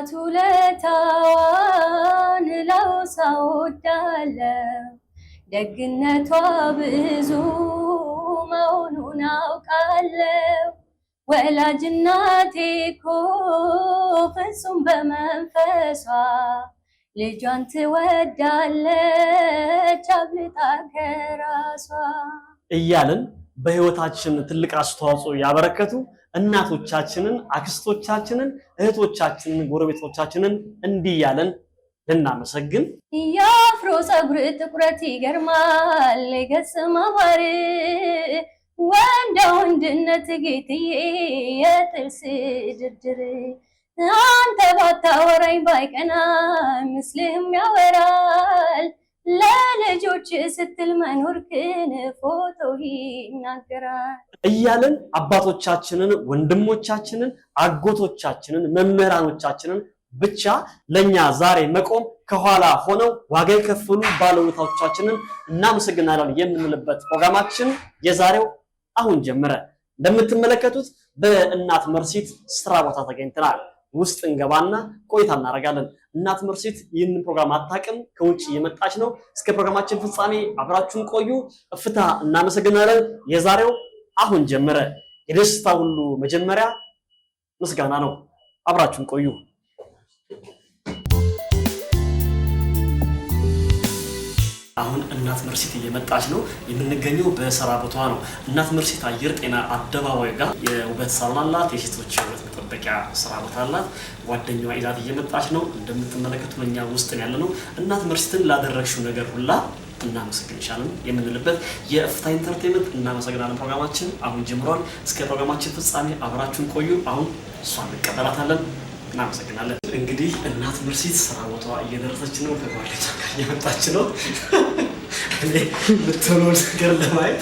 እናቱ ለታዋን ላውሳው ዳለው ደግነቷ ብዙ መሆኑን አውቃለሁ ወላጅ እናቴ እኮ ፍጹም በመንፈሷ ልጇን ትወዳለች አብልጣ ከራሷ እያልን በህይወታችን ትልቅ አስተዋጽኦ ያበረከቱ እናቶቻችንን አክስቶቻችንን እህቶቻችንን ጎረቤቶቻችንን እንዲህ ያለን ልናመሰግን የአፍሮ ፀጉር ጥቁረት ይገርማል ገጽ ማማር ወንዳ ወንድነት ጌትዬ የጥርስ ድርድር አንተ ባታወራኝ ባይቀና ምስልህም ያወራል ለልጆች ስትል መኖርክን ፎቶ ይናገራል እያልን አባቶቻችንን ወንድሞቻችንን አጎቶቻችንን መምህራኖቻችንን ብቻ ለኛ ዛሬ መቆም ከኋላ ሆነው ዋጋ የከፈሉ ባለውለታዎቻችንን እናመሰግናለን የምንልበት ፕሮግራማችን የዛሬው አሁን ጀመረ። እንደምትመለከቱት በእናት መርሲት ስራ ቦታ ተገኝተናል። ውስጥ እንገባና ቆይታ እናደርጋለን። እናት መርሲት ይህንን ፕሮግራም አታውቅም፣ ከውጭ የመጣች ነው። እስከ ፕሮግራማችን ፍጻሜ አብራችሁን ቆዩ። እፍታ እናመሰግናለን። የዛሬው አሁን ጀመረ። የደስታ ሁሉ መጀመሪያ ምስጋና ነው። አብራችሁን ቆዩ። አሁን እናት መርሲት እየመጣች ነው። የምንገኘው በስራ ቦታዋ ነው። እናት መርሲት አየር ጤና አደባባይ ጋር የውበት ሳሎን አላት። የሴቶች የውበት መጠበቂያ ስራ ቦታ አላት። ጓደኛዋ ይዛት እየመጣች ነው። እንደምትመለከቱ እኛ ውስጥ ያለ ነው። እናት መርሲትን ላደረግሽው ነገር ሁላ እናመሰግንሻለን የምንልበት የእፍታ ኢንተርቴይንመንት እናመሰግናለን ፕሮግራማችን አሁን ጀምሯል። እስከ ፕሮግራማችን ፍጻሜ አብራችሁን ቆዩ። አሁን እሷን እንቀበላታለን። እናመሰግናለን። እንግዲህ እናት መርሲት ስራ ቦታዋ እየደረሰች ነው። ከጓደኛ ጋር እየመጣች ነው። እኔ የምትሆነውን ነገር ለማየት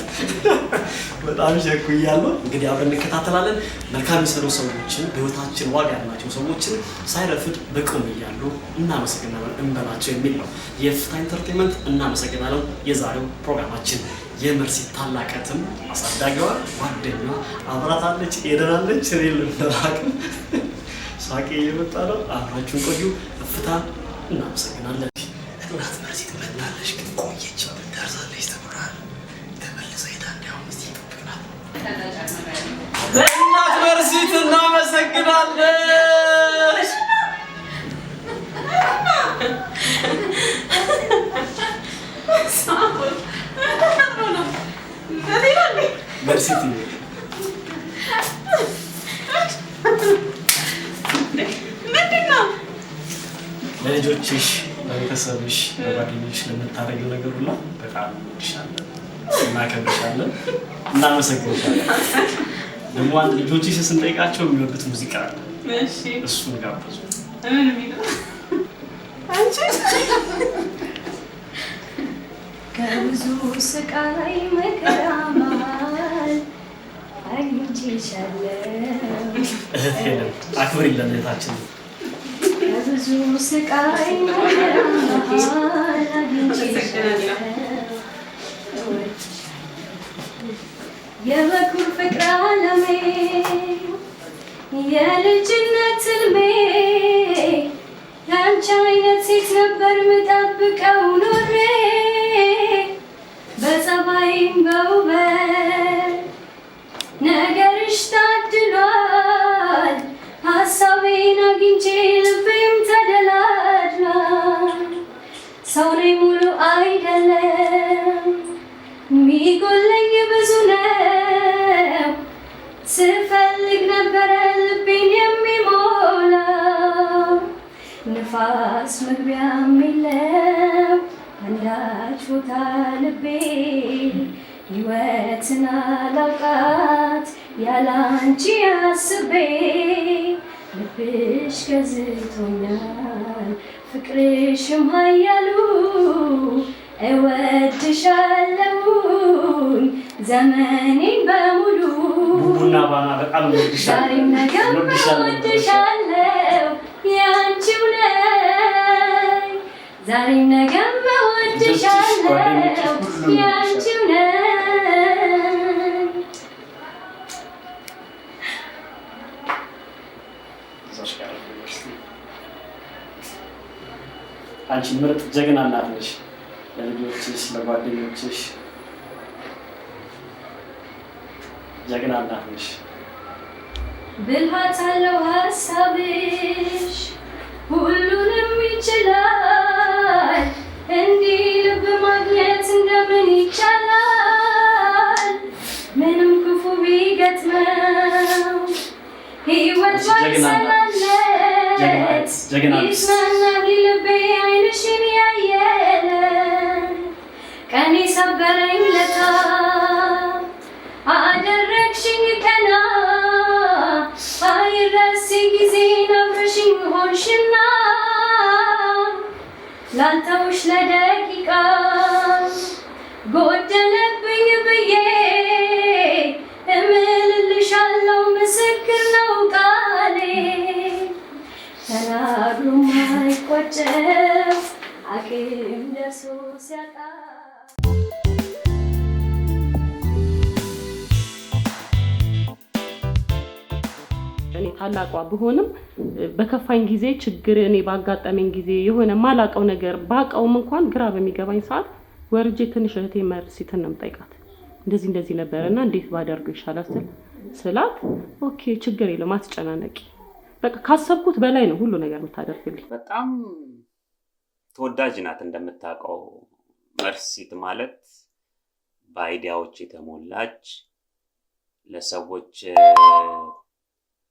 በጣም ሸኩያለሁ። እንግዲህ አብረን እንከታተላለን። መልካም የሰሩ ሰዎችን በህይወታችን ዋጋ ያላቸው ሰዎችን ሳይረፍድ በቁም እያሉ እናመሰግናለን እንበላቸው የሚል ነው የእፍታ ኢንተርቴይንመንት። እናመሰግናለን። የዛሬው ፕሮግራማችን የመርሲት ታላቀትም አሳዳጊዋ ጓደኛዋ አብራታለች ሄደናለች። እኔ ልንደራቅም ሳቄ እየመጣ ነው። አብራችሁን ቆዩ። እፍታ እናመሰግናለን። እናት መርሲት መጣለች፣ ግን ቆየች። ደርሳለች ተብሏል። ተመልሳ ሄዳ እንዲያውም እዚህ ይጠብቅናል። እናት መርሲት እናመሰግናለች። መርሲት ለልጆችሽ ለቤተሰብሽ ለጓደኞችሽ ለምታደርጊው ነገር ሁሉ በጣም እንወድሻለን፣ እናከብርሻለን፣ እናመሰግንሻለን። ደግሞ አንድ ልጆችሽ ስንጠይቃቸው የሚወዱት ሙዚቃ አለ። እሺ እሱን ጋብዙ። ምን የሚለው አንቺ ከብዙ ስቃይ መከራ መሃል አግኝቼሻለሁ። እህቴ ነው አክብሪልን እህታችን። ከብዙ ስቃይ መከራ መሃል አግኝቼሻለሁ። የበኩር ፍቅር ዓለሜ የልጅነት ሕልሜ ያንቺ አይነት ሴት ነበር ምጠብቀው ኖሬ በጸባይም በውበት ነገርሽ ታድሏል። ሀሳቤን አግኝቼ ልቤም ተደላድሏል። ሰው ነኝ ሙሉ አይደለም ሚጎለኝ ብዙ ነው። ስፈልግ ነበረ ልቤን የሚሞላው ንፋስ መግቢያም የለው አንዳች ቦታ ልቤ ሕይወትን አላውቃት ያላንቺ አስቤ ልብሽ ገዝቶኛል ፍቅርሽም ኃያሉ እወድሻለሁኝ ዘመኔን በሙሉ ቡቡና ባና በጣም እወድሻለሁ ዛሬም ነገም እወድሻለሁ ያንቺው ነኝ ዛሬም ነገም እወድሻለሁ ያንቺው ነኝ ምርጥ ጀግና እናት ነሽ። ለልጆችሽ ለጓደኞችሽ ጀግና እናት ነሽ። ብልሃት አለው ሀሳብሽ ሁሉንም ይችላል። እንዲህ ልብ ማግኘት እንደምን ይቻላል? ምንም ክፉ ቢገጥመው ሕይወት ባይሰናለት ይጽናናል ልቤ ዓይንሽን ያየ ቀኔ ሰበረኝ ለታ አደረግሽኝ ቀና አይረሴ ጊዜ ነብረሽኝ ሆንሽና ላንተውሽ ለደቂቃ ጎደለብኝ ብዬ እምልልሻለው ምስክር ነው ቃሌ ተናግሮ ማይቆጨው አቅም ደርሶ ሲያጣ እኔ ታላቋ ብሆንም በከፋኝ ጊዜ ችግር እኔ ባጋጠመኝ ጊዜ የሆነ ማላቀው ነገር ባቀውም እንኳን ግራ በሚገባኝ ሰዓት ወርጄ ትንሽ እህቴ መርሲትን ነው የምጠይቃት። እንደዚህ ነበርና እንዴት ባደርገው ይሻላል ስላት ኦኬ ችግር የለም አትጨናነቂ፣ በቃ ካሰብኩት በላይ ነው ሁሉ ነገር የምታደርግልኝ። በጣም ተወዳጅ ናት። እንደምታውቀው መርሲት ማለት በአይዲያዎች የተሞላች ለሰዎች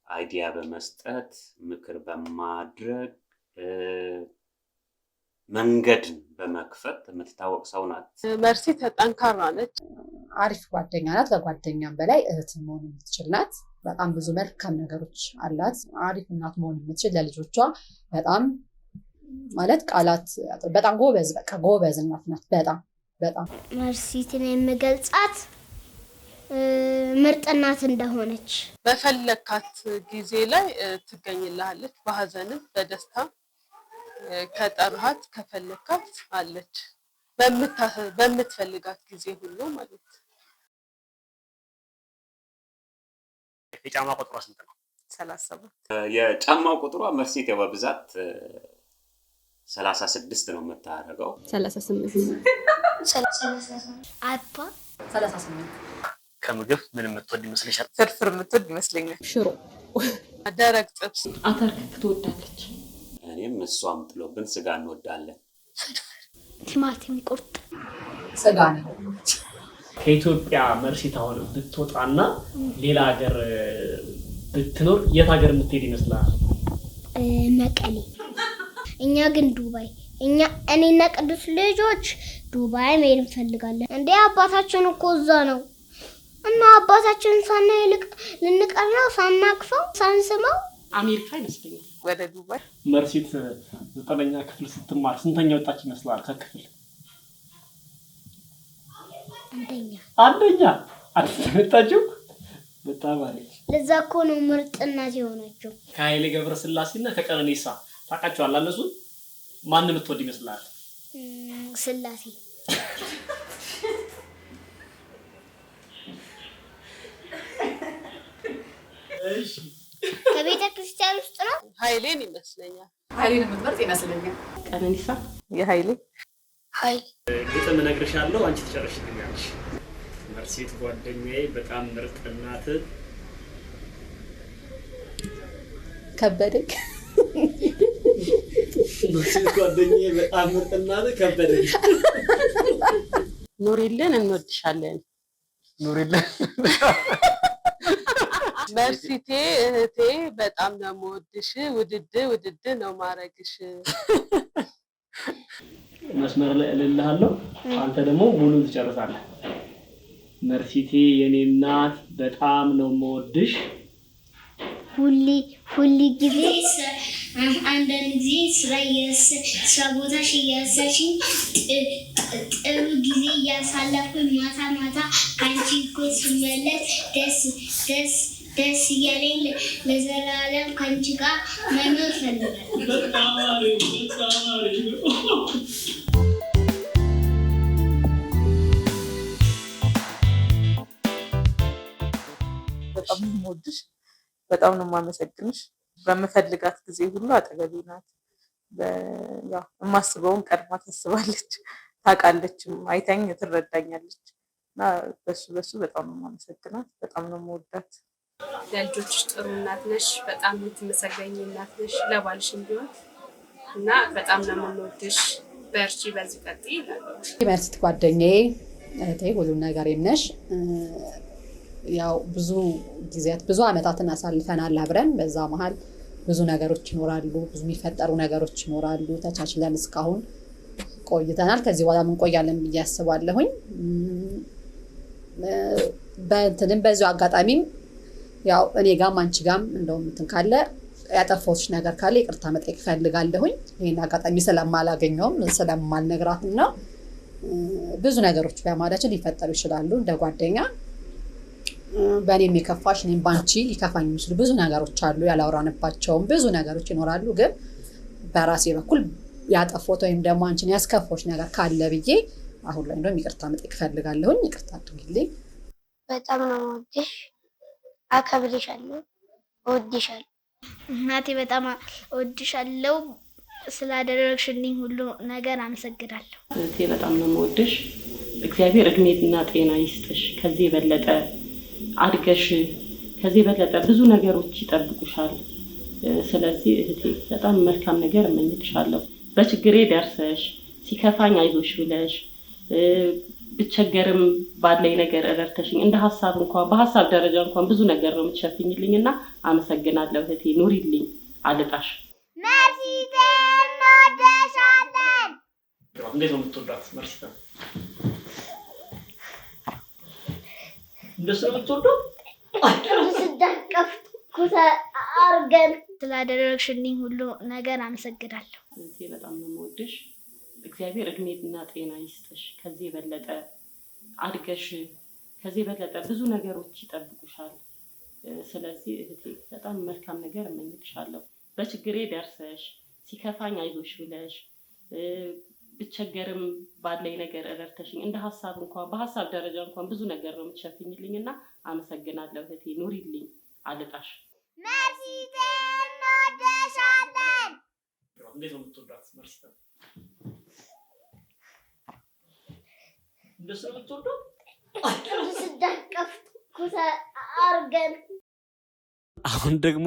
አይዲያ በመስጠት ምክር በማድረግ መንገድ በመክፈት የምትታወቅ ሰው ናት። መርሲት ጠንካራ ነች። አሪፍ ጓደኛ ናት። ከጓደኛም በላይ እህት መሆን የምትችል ናት። በጣም ብዙ መልካም ነገሮች አላት። አሪፍ እናት መሆን የምትችል ለልጆቿ በጣም ማለት ቃላት በጣም ጎበዝ በቃ ጎበዝ እናት ናት። በጣም መርሲትን የምገልጻት ምርጥ እናት እንደሆነች በፈለካት ጊዜ ላይ ትገኝልሃለች። በሀዘንም በደስታ ከጠራሃት ከፈለካት አለች በምትፈልጋት ጊዜ ሁሉ ማለት ነው። የጫማ ቁጥሯ ስንት ነው? 37 የጫማው ቁጥሯ መርሲት በብዛት 36 ነው የምታደርገው። 38 አባ 38 ከምግብ ምን የምትወድ ይመስልሻል? ፍርፍር የምትወድ ይመስለኛል። ሽሮ፣ ደረቅ ጥብስ፣ አተርክክ ትወዳለች። እኔም እሷም ጥሎብን ስጋ እንወዳለን። ቲማቲም ቁርጥ ስጋ ነው። ከኢትዮጵያ መርሲት አሁን ብትወጣና ሌላ ሀገር ብትኖር የት ሀገር የምትሄድ ይመስላል? መቀሌ። እኛ ግን ዱባይ። እኔና ቅዱስ ልጆች ዱባይ መሄድ እንፈልጋለን። እንዴ አባታችን እኮ እዛ ነው እና አባታችንን ሳናይ ልንቀር ነው ሳናቅፈው ሳንስመው አሜሪካ ይመስለኛል። ወደ ዱባይ። መርሲት 9ኛ ክፍል ስትማር ስንተኛ ወጣች ይመስላል? ከክፍል አንደኛ አትመጣችሁ። በጣም አሪፍ። ለዛ እኮ ነው ምርጥ እናት የሆነችው። ከኃይሌ ገብረስላሴና ከቀነኒሳ ታውቃቸዋለህ? እነሱ ማን የምትወድ ይመስላል? ስላሴ። እሺ ከቤተ ክርስቲያን ውስጥ ነው። ኃይሌን ይመስለኛል። ኃይሌን የምትመርጥ ይመስለኛል። ቀነኒሳ የኃይሌ ግጥም እነግርሻለሁ፣ አንቺ ትጨርሽልኛለሽ። መርሲት ጓደኛዬ በጣም ምርጥ እናት ከበደኝ። መርሲት ጓደኛዬ በጣም ምርጥ እናት ከበደኝ። ኑሪልን፣ እንወድሻለን። ኑሪልን። መርሲቴ እህቴ በጣም ነው የምወድሽ። ውድድ ነው ማረግሽ። መስመር ላይ እልልሃለሁ፣ አንተ ደግሞ ሙሉን ትጨርሳለህ። መርሲቴ የኔ እናት በጣም ነው የምወድሽ። ሁሊ ጊዜ አንዳንድ ጊዜ ስራ ቦታሽ እያሳሽኝ ጥሩ ጊዜ እያሳለፍኩኝ ማታ አንቺ እኮ ስመለስ ደስ እያለኝ ለዘላለም ከአንቺ ጋር መኖር እፈልጋለሁ። በጣም ነው የምወድሽ። በጣም ነው የማመሰግንሽ። በምፈልጋት ጊዜ ሁሉ አጠገቤ ናት። ያው የማስበውን ቀድማ ታስባለች፣ ታውቃለችም፣ አይታኝ ትረዳኛለች እና በሱ በጣም ነው የማመሰግናት፣ በጣም ነው የምወዳት። ለልጆችሽ ጥሩ እናት ነሽ፣ በጣም የምትመሰገኝ እናት ነሽ፣ ለባልሽም ቢሆን እና በጣም ነው የምንወድሽ። በርቺ፣ በዚህ ቀጥይ ይላል። መርሲት ጓደኛዬ፣ እህቴ፣ ሁሉም ነገሬም ነሽ። ያው ብዙ ጊዜያት ብዙ አመታትን አሳልፈናል አብረን። በዛ መሀል ብዙ ነገሮች ይኖራሉ፣ ብዙ የሚፈጠሩ ነገሮች ይኖራሉ። ተቻችለን እስካሁን ቆይተናል። ከዚህ በኋላ እንቆያለን ብዬ አስባለሁኝ። በዚሁ አጋጣሚም ያው እኔ ጋም አንቺ ጋም እንደውም እንትን ካለ ያጠፋሁት ነገር ካለ ይቅርታ መጠየቅ እፈልጋለሁኝ። ይሄን አጋጣሚ ስለማላገኘውም ስለማልነግራትም ነው። ብዙ ነገሮች በማለችን ሊፈጠሩ ይችላሉ እንደ ጓደኛ። በእኔም የከፋሽ እኔም ባንቺ ሊከፋኝ የሚችሉ ብዙ ነገሮች አሉ፣ ያላወራንባቸውም ብዙ ነገሮች ይኖራሉ። ግን በራሴ በኩል ያጠፋሁት ወይም ደግሞ አንቺን ያስከፋሽ ነገር ካለ ብዬ አሁን ላይ እንደውም ይቅርታ መጠየቅ እፈልጋለሁኝ። ይቅርታ አድርጊልኝ። በጣም ነው የምወድሽ፣ አከብርሻለሁ፣ እወድሻለሁ። እናቴ በጣም እወድሻለሁ። ስላደረግሽልኝ ሁሉ ነገር አመሰግናለሁ። እህቴ በጣም ነው የምወድሽ። እግዚአብሔር እድሜና ጤና ይስጥሽ። ከዚህ የበለጠ አድገሽ ከዚህ የበለጠ ብዙ ነገሮች ይጠብቁሻል። ስለዚህ እህቴ በጣም መልካም ነገር እመኝልሻለሁ። በችግሬ ደርሰሽ ሲከፋኝ አይዞሽ ብለሽ ብቸገርም ባለኝ ነገር ረድተሽኝ እንደ ሀሳብ እንኳን በሀሳብ ደረጃ እንኳን ብዙ ነገር ነው የምትሸፍኝልኝና አመሰግናለሁ እህቴ። ኑሪልኝ፣ አልጣሽ። መርሲቴ እንወድሻለን። እንዴት ነው የምትወዳት መርሲታ? እንደሱ ነው የምትወዳት? ስደቀፍ ኩታ አርገን ስላደረግሽልኝ ሁሉ ነገር አመሰግናለሁ። እህቴ በጣም ነው የምወድሽ። እግዚአብሔር እድሜና ጤና ይስጥሽ። ከዚህ የበለጠ አድገሽ ከዚህ የበለጠ ብዙ ነገሮች ይጠብቁሻል። ስለዚህ እህቴ በጣም መልካም ነገር እመኝልሻለሁ። በችግሬ ደርሰሽ ሲከፋኝ አይዞሽ ብለሽ ብቸገርም ባለኝ ነገር ረድተሽኝ እንደ ሀሳብ እንኳን በሀሳብ ደረጃ እንኳን ብዙ ነገር ነው የምትሸፍኝልኝና አመሰግናለሁ እህቴ። ኑሪልኝ፣ አልጣሽ። መርሲቴ እንወድሻለን። እንዴት ነው የምትወዳት መርሲታ? እንደሱ ነው የምትወዳት? ስደቀፍ ኩታ አርገን አሁን ደግሞ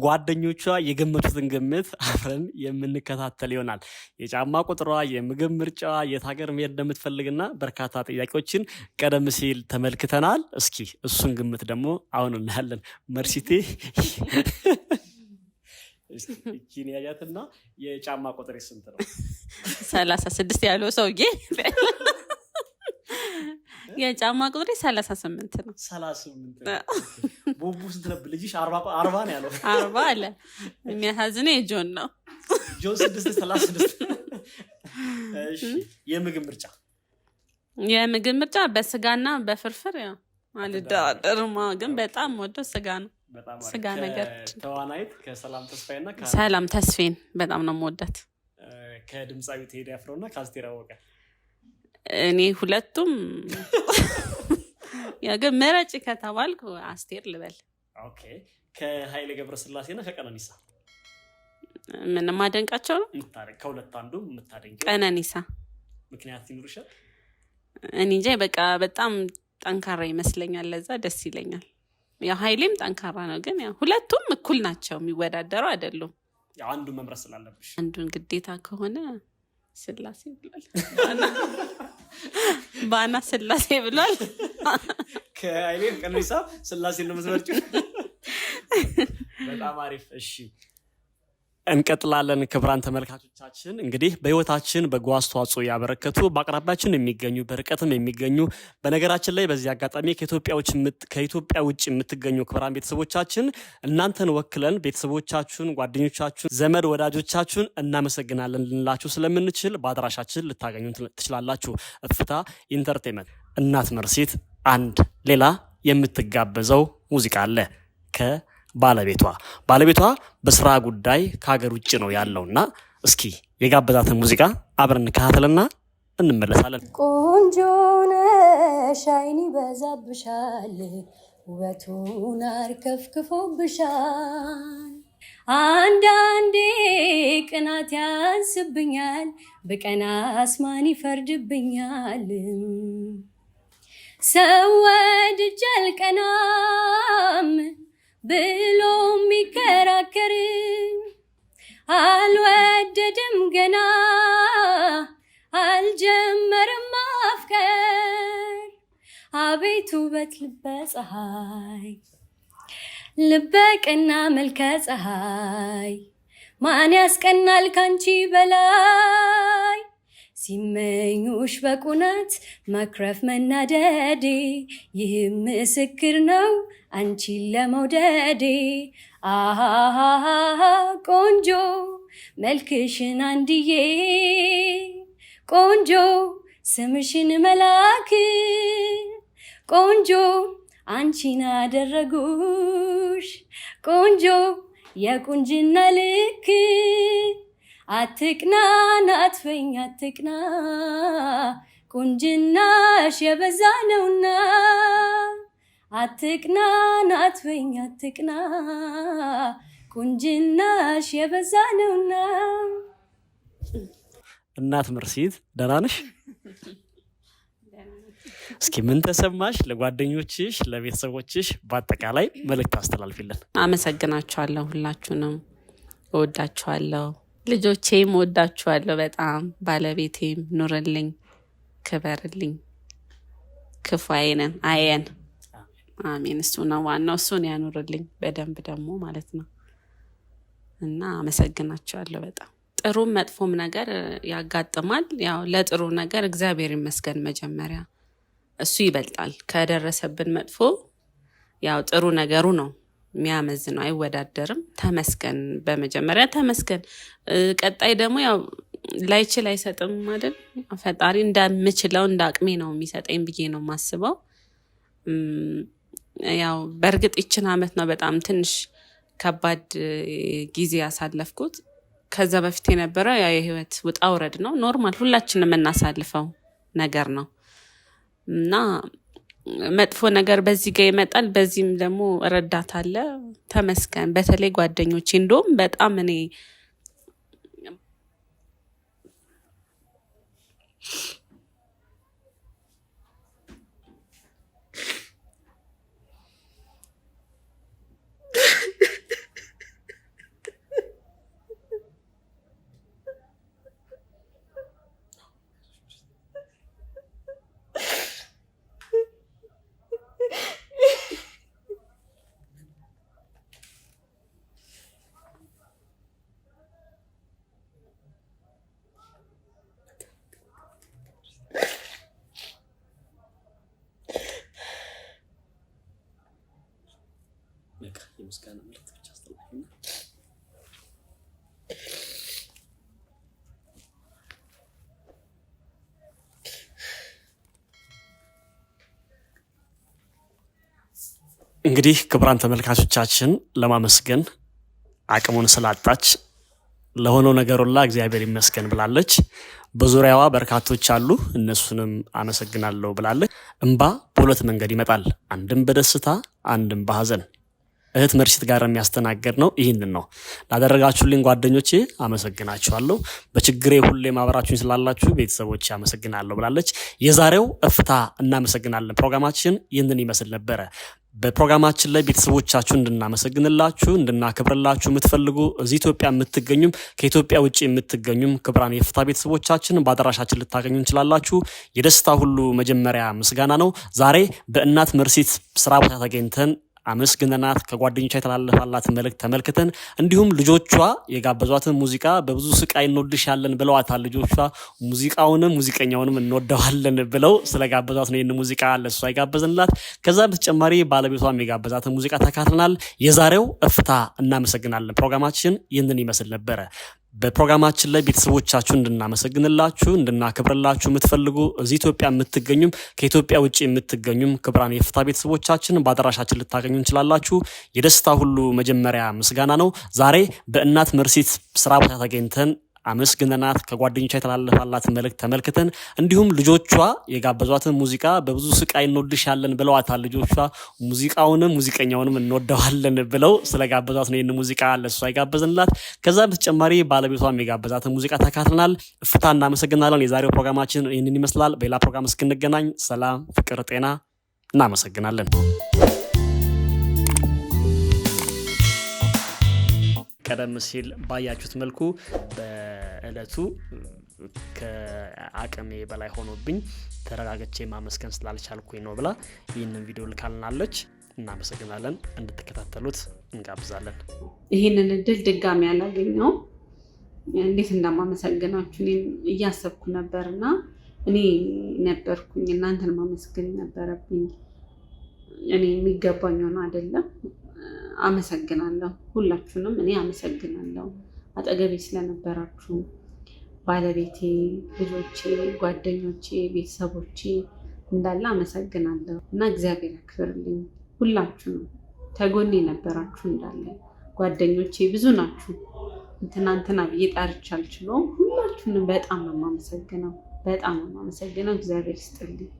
ጓደኞቿ የገመቱትን ግምት አብረን የምንከታተል ይሆናል። የጫማ ቁጥሯ፣ የምግብ ምርጫዋ፣ የት ሀገር መሄድ እንደምትፈልግና በርካታ ጥያቄዎችን ቀደም ሲል ተመልክተናል። እስኪ እሱን ግምት ደግሞ አሁን እናያለን። መርሲቴ እቺን ያያትና የጫማ ቁጥር ስንት ነው? 36 ያለው ሰውዬ የጫማ ቁጥሬ 38 ነው። 38 ቦቡ ስንት ነበር ልጅሽ? 40 ነው ያለው። 40 አለ። የሚያሳዝነው የጆን ነው። ጆን 36። እሺ የምግብ ምርጫ በስጋና በፍርፍር ያው አልደራደርም፣ ግን በጣም ወደው ስጋ ነው። ስጋ ነገር ተዋናይት ከሰላም ተስፋዬና ሰላም ተስፋዬን በጣም ነው የምወዳት። ከድምጻዊ ቴዲ አፍሮና ከአስቴር አወቀ እኔ ሁለቱም ግን ምረጭ ከተባልኩ አስቴር ልበል። ኦኬ። ከኃይሌ ገብረስላሴና ከቀነኒሳ ምንም ማደንቃቸው ነው? ከሁለት አንዱ የምታደንቂው? ቀነኒሳ። ምክንያት ይኑርሻል? እኔ እንጃ በቃ በጣም ጠንካራ ይመስለኛል፣ ለዛ ደስ ይለኛል። ያው ኃይሌም ጠንካራ ነው፣ ግን ያው ሁለቱም እኩል ናቸው፣ የሚወዳደሩ አይደሉም። ያው አንዱ መምረጥ ስላለብሽ አንዱን ግዴታ ከሆነ ስላሴ ብሏል። ባና ስላሴ ብሏል። ከኃይሌ ቀነኒሳ ስላሴ ነው የምትመርጪው? በጣም አሪፍ። እሺ እንቀጥላለን። ክቡራን ተመልካቾቻችን እንግዲህ በህይወታችን በጎ አስተዋጽኦ ያበረከቱ በአቅራቢያችን የሚገኙ በርቀትም የሚገኙ በነገራችን ላይ በዚህ አጋጣሚ ከኢትዮጵያ ውጭ የምትገኙ ክቡራን ቤተሰቦቻችን እናንተን ወክለን ቤተሰቦቻችሁን፣ ጓደኞቻችሁን፣ ዘመድ ወዳጆቻችሁን እናመሰግናለን ልንላችሁ ስለምንችል በአድራሻችን ልታገኙ ትችላላችሁ። እፍታ ኢንተርቴንመንት። እናት መርሲት አንድ ሌላ የምትጋበዘው ሙዚቃ አለ ባለቤቷ በስራ ጉዳይ ከሀገር ውጭ ነው ያለውና እስኪ የጋበዛትን ሙዚቃ አብረን እንከታተልና እንመለሳለን። ቆንጆ ነሽ አይን ይበዛብሻል፣ ውበቱን አርከፍክፎብሻል፣ አንዳንዴ ቅናት ያንስብኛል በቀናስ ማን ይፈርድብኛል ሰው ወድጄ አልቀናም ብሎ የሚከራከር አልወደድም ገና አልጀመርም ማፍቀር አቤት ውበት ልበ ፀሐይ ልበ ቀና መልከ ፀሐይ ማን ያስቀናል ካንቺ በላይ ሲመኙሽ በቁነት መክረፍ መናደዴ ይህ ምስክር ነው አንቺን ለመውደዴ አሃ ቆንጆ መልክሽን አንድዬ ቆንጆ ስምሽን መላክ ቆንጆ አንቺን አደረጉሽ ቆንጆ የቁንጅና ልክ አትቅና ናትፈኝ አትቅና ቁንጅናሽ የበዛ ነውና አትቅና ናትፈኝ አትቅና ቁንጅናሽ የበዛ ነውና እናት መርሲት ደህና ነሽ? እስኪ ምን ተሰማሽ? ለጓደኞችሽ ለቤተሰቦችሽ በአጠቃላይ መልእክት አስተላልፊልን። አመሰግናችኋለሁ ሁላችሁንም እወዳችኋለሁ ልጆቼም እወዳችኋለሁ በጣም ባለቤቴም ኑርልኝ ክበርልኝ ክፉ አየን አሜን እሱ ነው ዋናው እሱን ያኑርልኝ በደንብ ደግሞ ማለት ነው እና አመሰግናችኋለሁ በጣም ጥሩም መጥፎም ነገር ያጋጥማል ያው ለጥሩ ነገር እግዚአብሔር ይመስገን መጀመሪያ እሱ ይበልጣል ከደረሰብን መጥፎ ያው ጥሩ ነገሩ ነው የሚያመዝነው አይወዳደርም ተመስገን በመጀመሪያ ተመስገን ቀጣይ ደግሞ ያው ላይችል አይሰጥም አይደል ፈጣሪ እንደምችለው እንዳቅሜ ነው የሚሰጠኝ ብዬ ነው ማስበው ያው በርግጥ ይችን አመት ነው በጣም ትንሽ ከባድ ጊዜ ያሳለፍኩት ከዛ በፊት የነበረው ያው የህይወት ውጣ ውረድ ነው ኖርማል ሁላችንም እናሳልፈው ነገር ነው እና መጥፎ ነገር በዚህ ጋር ይመጣል በዚህም ደግሞ ረዳት አለ ተመስገን በተለይ ጓደኞቼ እንደውም በጣም እኔ የምስጋና መልእክት ብቻ አስተላልፊና እንግዲህ ክቡራን ተመልካቾቻችን ለማመስገን አቅሙን ስላጣች ለሆነው ነገር ሁሉ እግዚአብሔር ይመስገን ብላለች በዙሪያዋ በርካቶች አሉ እነሱንም አመሰግናለሁ ብላለች እንባ በሁለት መንገድ ይመጣል አንድም በደስታ አንድም በሐዘን እህት መርሲት ጋር የሚያስተናግድ ነው ይሄንን ነው ላደረጋችሁልኝ ጓደኞቼ አመሰግናችኋለሁ በችግሬ ሁሌ ማብራችሁኝ ስላላችሁ ቤተሰቦቼ አመሰግናለሁ ብላለች የዛሬው እፍታ እናመሰግናለን ፕሮግራማችን ይሄንን ይመስል ነበር በፕሮግራማችን ላይ ቤተሰቦቻችሁን እንድናመሰግንላችሁ እንድናከብርላችሁ የምትፈልጉ እዚህ ኢትዮጵያ የምትገኙም ከኢትዮጵያ ውጪ የምትገኙም ክብራን የፍታ ቤተሰቦቻችን በአዳራሻችን ልታገኙ እንችላላችሁ የደስታ ሁሉ መጀመሪያ ምስጋና ነው ዛሬ በእናት መርሲት ስራ ቦታ ተገኝተን አመስግነናት ከጓደኞቿ የተላለፈላት መልእክት ተመልክተን እንዲሁም ልጆቿ የጋበዟትን ሙዚቃ በብዙ ስቃይ እንወድሻለን ብለዋታል ልጆቿ ሙዚቃውንም ሙዚቀኛውንም እንወደዋለን ብለው ስለጋበዟት ነው ይሄን ሙዚቃ ለሷ ይጋበዝንላት ከዛ በተጨማሪ ባለቤቷም የጋበዛትን ሙዚቃ ተካትለናል የዛሬው እፍታ እናመሰግናለን ፕሮግራማችን ይሄንን ይመስል ነበር በፕሮግራማችን ላይ ቤተሰቦቻችሁን እንድናመሰግንላችሁ እንድናከብርላችሁ የምትፈልጉ እዚህ ኢትዮጵያ የምትገኙም ከኢትዮጵያ ውጪ የምትገኙም ክብራን የፍታ ቤተሰቦቻችን በአዳራሻችን ልታገኙ እንችላላችሁ የደስታ ሁሉ መጀመሪያ ምስጋና ነው ዛሬ በእናት መርሲት ስራ ቦታ ተገኝተን አመስግነናት ከጓደኞቿ የተላለፈላት መልእክት ተመልክተን እንዲሁም ልጆቿ የጋበዟትን ሙዚቃ በብዙ ስቃይ እንወድሻለን ብለዋታል። ልጆቿ ሙዚቃውንም ሙዚቀኛውንም እንወደዋለን ብለው ስለጋበዟት ነው ይህን ሙዚቃ ለእሷ የጋበዝንላት። ከዛ በተጨማሪ ባለቤቷም የጋበዛትን ሙዚቃ ተካትለናል። እፍታ እናመሰግናለን። የዛሬው ፕሮግራማችን ይህንን ይመስላል። በሌላ ፕሮግራም እስክንገናኝ ሰላም፣ ፍቅር፣ ጤና። እናመሰግናለን። ቀደም ሲል ባያችሁት መልኩ በእለቱ ከአቅሜ በላይ ሆኖብኝ ተረጋግቼ ማመስገን ስላልቻልኩኝ ነው ብላ ይህንን ቪዲዮ ልካልናለች። እናመሰግናለን። እንድትከታተሉት እንጋብዛለን። ይህንን እድል ድጋሚ ያላገኘው እንዴት እንደማመሰግናችሁ እኔም እያሰብኩ ነበርና እኔ ነበርኩኝ እናንተን ማመስገን ነበረብኝ። እኔ የሚገባኝ ሆኖ አይደለም። አመሰግናለሁ። ሁላችሁንም እኔ አመሰግናለሁ። አጠገቤ ስለነበራችሁ ባለቤቴ፣ ልጆቼ፣ ጓደኞቼ፣ ቤተሰቦቼ እንዳለ አመሰግናለሁ እና እግዚአብሔር ያክብርልኝ። ሁላችሁንም ተጎኔ ነበራችሁ እንዳለ ጓደኞቼ ብዙ ናችሁ። ትናንትና ብዬ ጠርቼ አልችለውም። ሁላችሁንም በጣም ነው የማመሰግነው። በጣም ነው የማመሰግነው። እግዚአብሔር ይስጥልኝ።